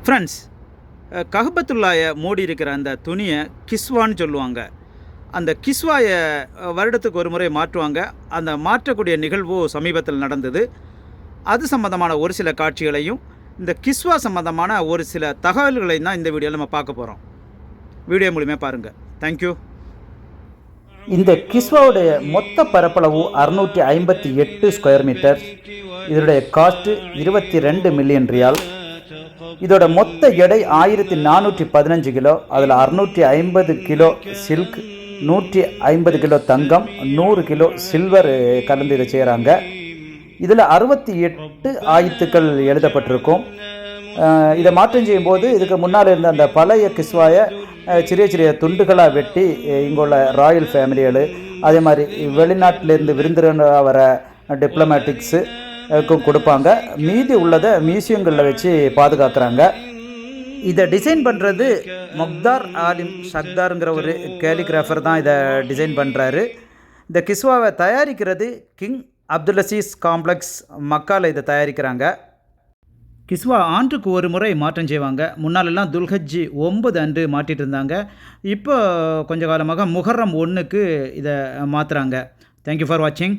Friends, கஹபத்துல்லாயை மூடி இருக்கிற அந்த துணியை கிஸ்வான்னு சொல்லுவாங்க. அந்த கிஸ்வாயை வருடத்துக்கு ஒரு முறை மாற்றுவாங்க. அந்த மாற்றக்கூடிய நிகழ்வு சமீபத்தில் நடந்தது. அது சம்மந்தமான ஒரு சில காட்சிகளையும், இந்த கிஸ்வா சம்மந்தமான ஒரு சில தகவல்களையும் தான் இந்த வீடியோவில் நம்ம பார்க்க போகிறோம். வீடியோ மூலியமாக பாருங்கள். தேங்க்யூ. இந்த கிஸ்வாவுடைய மொத்த பரப்பளவு 658 ஸ்கொயர் மீட்டர். இதனுடைய காஸ்ட்டு 22 மில்லியன் ரியால். இதோட மொத்த எடை 1415 கிலோ. அதில் 650 கிலோ சில்க், 150 கிலோ தங்கம், 100 கிலோ சில்வர் கலந்து இதை செய்கிறாங்க. இதில் 68 ஆயத்துக்கள் எழுதப்பட்டிருக்கும். இதை மாற்றம் செய்யும்போது இதுக்கு முன்னால் இருந்த அந்த பழைய கிஸ்வாயை சிறிய சிறிய துண்டுகளாக வெட்டி இங்குள்ள ராயல் ஃபேமிலிகள், அதே மாதிரி வெளிநாட்டிலேருந்து விருந்தினராக வர டிப்ளமேட்டிக்ஸு கொடுப்பாங்க. மீதி உள்ளதை மியூசியங்களில் வச்சு பாதுகாக்கிறாங்க. இதை டிசைன் பண்ணுறது மொக்தார் ஆலிம் ஷக்தாருங்கிற ஒரு கேலிகிராஃபர் தான் இதை டிசைன் பண்ணுறாரு. இந்த கிஸ்வாவை தயாரிக்கிறது கிங் அப்துல்லசீஸ் காம்ப்ளெக்ஸ் மக்காவில் இதை தயாரிக்கிறாங்க. கிஸ்வா ஆண்டுக்கு ஒரு முறை மாற்றம் செய்வாங்க. முன்னாலெல்லாம் துல்ஹஜ் 9 அன்று மாட்டிகிட்டு இருந்தாங்க. இப்போ கொஞ்ச காலமாக முஹர்ரம் 1க்கு இதை மாற்றுறாங்க. தேங்க்யூ ஃபார் வாட்சிங்.